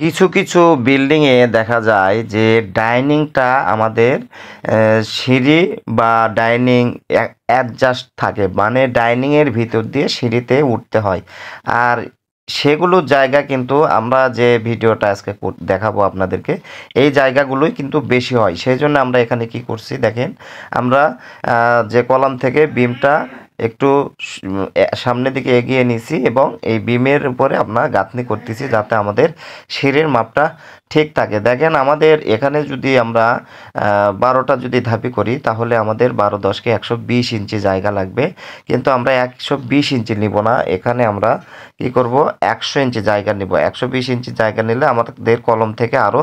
কিছু কিছু বিল্ডিংয়ে দেখা যায় যে ডাইনিংটা আমাদের সিঁড়ি বা ডাইনিং অ্যাডজাস্ট থাকে, মানে ডাইনিংয়ের ভিতর দিয়ে সিঁড়িতে উঠতে হয়। আর সেগুলো জায়গা কিন্তু আমরা যে ভিডিওটা আজকে দেখাবো আপনাদেরকে, এই জায়গাগুলোই কিন্তু বেশি হয়। সেই জন্য আমরা এখানে কি করছি দেখেন, আমরা যে কলাম থেকে বিমটা একটু সামনের দিকে এগিয়ে নিছি এবং এই বিমের উপরে আমরা গাঁথনি করতেছি যাতে আমাদের সিঁড়ির মাপটা ঠিক থাকে। দেখেন আমাদের এখানে যদি আমরা 12টা যদি ধাপি করি তাহলে আমাদের 12×10 = 120 ইঞ্চি জায়গা লাগবে, কিন্তু আমরা 120 ইঞ্চি নিব না, এখানে আমরা কি করব 100 ইঞ্চি জায়গা নিব। 120 ইঞ্চি জায়গা নিলে আমাদের কলম থেকে আরও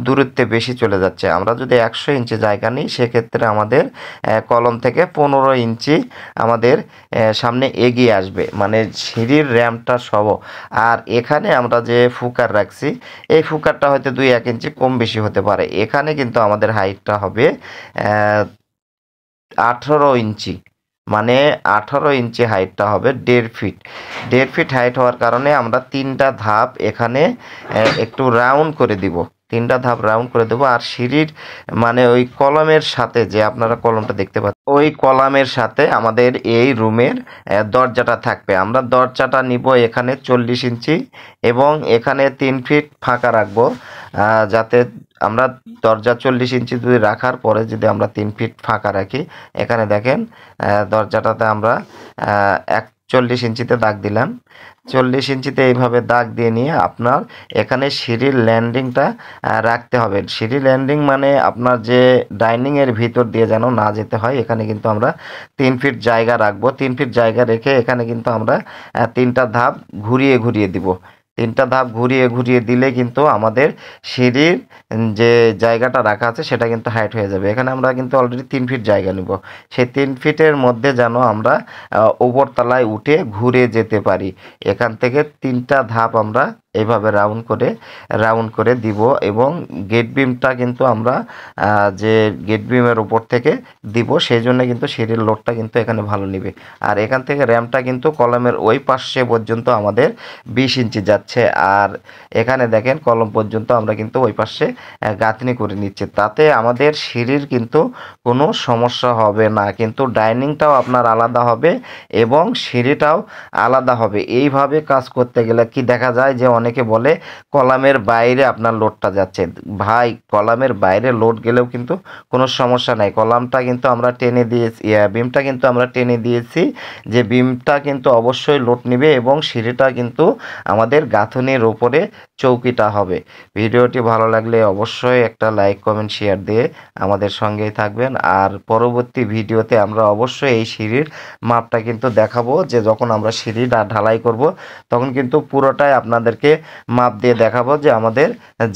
দূরত্বে বেশি চলে যাচ্ছে। আমরা যদি 100 ইঞ্চি জায়গা নিই সেক্ষেত্রে আমাদের কলম থেকে 15 ইঞ্চি আমাদের সামনে এগিয়ে আসবে, মানে সিঁড়ির র্যাম্পটা সহ। আর এখানে আমরা যে ফুকার রাখছি এই ফুকারটা হয়তো 2-1 ইঞ্চি কম বেশি হতে পারে। এখানে কিন্তু আমাদের হাইটটা হবে 18 ইঞ্চি, মানে 18 ইঞ্চি হাইটটা হবে 1.5 ফিট। 1.5 ফিট হাইট হওয়ার কারণে আমরা 3টা ধাপ এখানে একটু রাউন্ড করে দিব, 3টা ধাপ রাউন্ড করে দেবো। আর সিঁড়ির মানে ওই কলামের সাথে যে আপনারা কলমটা দেখতে পাচ্ছেন, ওই কলামের সাথে আমাদের এই রুমের দরজাটা থাকবে। আমরা দরজাটা নিব এখানে 40 ইঞ্চি এবং এখানে 3 ফিট ফাঁকা রাখবো, যাতে আমরা দরজা 40 ইঞ্চি যদি রাখার পরে যদি আমরা 3 ফিট ফাঁকা রাখি, এখানে দেখেন দরজাটাতে আমরা 41 ইঞ্চিতে দাগ দিলাম। 40 ইঞ্চিতে এইভাবে দাগ দিয়ে নিয়ে আপনার এখানে সিঁড়ির ল্যান্ডিংটা রাখতে হবে। সিঁড়ি ল্যান্ডিং মানে আপনার যে ডাইনিংয়ের ভিতর দিয়ে যেন না যেতে হয়, এখানে কিন্তু আমরা 3 ফিট জায়গা রাখবো। 3 ফিট জায়গা রেখে এখানে কিন্তু আমরা 3টা ধাপ ঘুরিয়ে ঘুরিয়ে দিব। 3টা ধাপ ঘুরিয়ে ঘুরিয়ে দিলে কিন্তু আমাদের সিঁড়ির যে জায়গাটা রাখা আছে সেটা কিন্তু হাইট হয়ে যাবে। এখানে আমরা কিন্তু অলরেডি 3 ফিট জায়গা নিব, সেই 3 ফিটের মধ্যে যেন আমরা উপরতলায় উঠে ঘুরে যেতে পারি। এখান থেকে 3টা ধাপ আমরা এইভাবে রাউন্ড করে দিব এবং গেট বিমটা কিন্তু আমরা যে গেট বিমের উপর থেকে দিব, সেই জন্য কিন্তু সিঁড়ির লোডটা কিন্তু এখানে ভালো নিবে। আর এখান থেকে র্যাম্পটা কিন্তু কলমের ওই পাশে পর্যন্ত আমাদের 20 ইঞ্চি যাচ্ছে। আর এখানে দেখেন কলম পর্যন্ত আমরা কিন্তু ওই পাশে গাঁথনি করে নিচ্ছি, তাতে আমাদের সিঁড়ির কিন্তু কোনো সমস্যা হবে না। কিন্তু ডাইনিংটাও আপনার আলাদা হবে এবং সিঁড়িটাও আলাদা হবে। এইভাবে কাজ করতে গেলে কি দেখা যায় যে অনেকে বলে কলামের বাইরে আপনার লোডটা যাচ্ছে। ভাই, কলামের বাইরে লোড গেলেও কিন্তু কোনো সমস্যা নাই। কলামটা কিন্তু আমরা টেনে দিয়েছি, বিমটা কিন্তু আমরা টেনে দিয়েছি, যে বিমটা কিন্তু অবশ্যই লোড নেবে এবং সিঁড়িটা কিন্তু আমাদের গাঁথনির উপরে চৌকিটা হবে। ভিডিওটি ভালো লাগলে অবশ্যই একটা লাইক, কমেন্ট, শেয়ার দিয়ে আমাদের সঙ্গেই থাকবেন। আর পরবর্তী ভিডিওতে আমরা অবশ্যই এই সিঁড়ির মাপটা কিন্তু দেখাবো, যে যখন আমরা সিঁড়িটা ঢালাই করব তখন কিন্তু পুরোটাই আপনাদেরকে মাপ দিয়ে দেখাবো যে আমাদের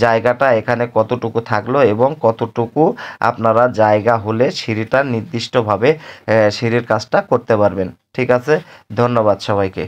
জায়গাটা এখানে কতটুকু থাকলো এবং কতটুকু আপনারা জায়গা হলে সিঁড়িটা নির্দিষ্টভাবে সিঁড়ির কাজটা করতে পারবেন। ঠিক আছে, ধন্যবাদ সবাইকে।